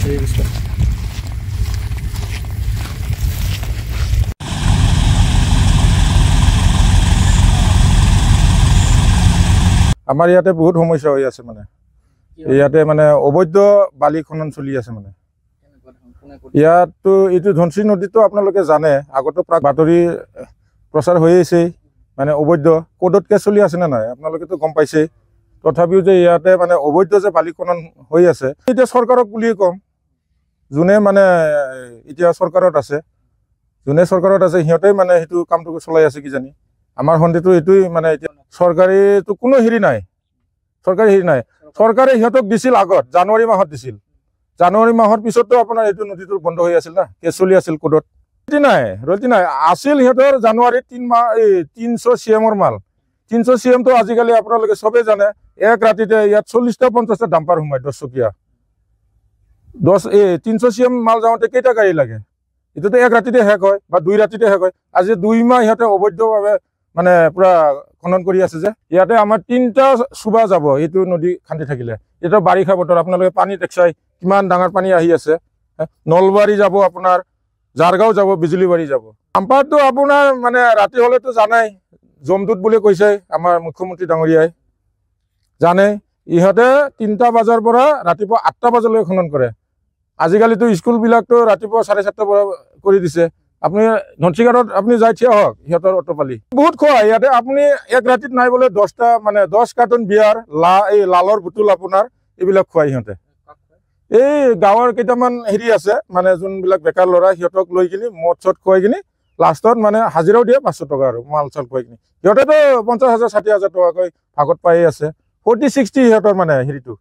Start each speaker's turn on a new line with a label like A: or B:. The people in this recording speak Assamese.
A: আমাৰ ইয়াতে বহুত সমস্যা হৈ আছে মানে ইয়াতে মানে অবৈধ বালি খনন চলি আছে মানে ইয়াততো এইটো ধনশিৰি নদীতো আপোনালোকে জানে আগতো প্ৰাক বাতৰি প্ৰচাৰ হৈ আছে মানে অবৈধ কোডত কেছ চলি আছে নে নাই আপোনালোকেতো গম পাইছে তথাপিও যে ইয়াতে মানে অবৈধ যে বালি খনন হৈ আছে এতিয়া চৰকাৰক বুলিয়ে কম যোনে মানে এতিয়া চৰকাৰত আছে সিহঁতে মানে সেইটো কামটো চলাই আছে কিজানি আমাৰ সন্ধিটো এইটোই মানে এতিয়া চৰকাৰীটো কোনো হেৰি নাই চৰকাৰে সিহঁতক দিছিল আগত জানুৱাৰী মাহত দিছিল জানুৱাৰী মাহৰ পিছতো আপোনাৰ এইটো নদীটো বন্ধ হৈ আছিল না কেছ চলি আছিল কোডত ৰলতি নাই আছিল সিহঁতৰ জানুৱাৰীত 300 CMৰ মাল 300 CM তো আজিকালি আপোনালোকে চবেই জানে এক ৰাতিতে ইয়াত 40টা 50টা ডাম্পাৰ সোমায় 10 চকীয়া 300 CM মাল যাওঁতে কেইটা গাড়ী লাগে এটোতো এক ৰাতিতে শেষ হয় বা 2 ৰাতিতে শেষ হয় আজি 2 মাহ সিহঁতে অবৈধভাৱে মানে পুৰা খনন কৰি আছে যে ইয়াতে আমাৰ 3টা সুবা যাব এইটো নদী খান্দি থাকিলে এটা বাৰিষা বতৰ আপোনালোকে পানী দেখছাই কিমান ডাঙৰ পানী আহি আছে নলবাৰী যাব আপোনাৰ জাৰগাঁও যাব বিজুলীবাৰী যাব ডাম্পাৰটো আপোনাৰ মানে ৰাতি হলেতো জানাই জমদুত বুলি কৈছে আমাৰ মুখ্যমন্ত্ৰী ডাঙৰীয়াই জানে ইহঁতে 3টা বজাৰ পৰা ৰাতিপুৱা 8টা বজালৈ খনন কৰে আজিকালিতো স্কুলবিলাকতো ৰাতিপুৱা 7:30 পৰা কৰি দিছে আপুনি ধনশিৰিঘাটত আপুনি যাই থিয় হওক সিহঁতৰ অটপালি বহুত খোৱা ইয়াতে আপুনি এক ৰাতিত নাই বোলে 10টা মানে 10 কাৰ্টন বিয়াৰ লালৰ বুটুল আপোনাৰ এইবিলাক খোৱাই সিহঁতে এই গাঁৱৰ কেইটামান হেৰি আছে মানে যোনবিলাক বেকাৰ ল'ৰা সিহঁতক লৈ কিনি মদ চদ খুৱাই কিনি লাষ্টত মানে হাজিৰাও দিয়ে 500 টকা আৰু মাল চাল খুৱাই কিনি সিহঁতেতো 50,000 60,000 টকাকৈ ভাগত পাই আছে 40-60 সিহঁতৰ মানে হেৰিটো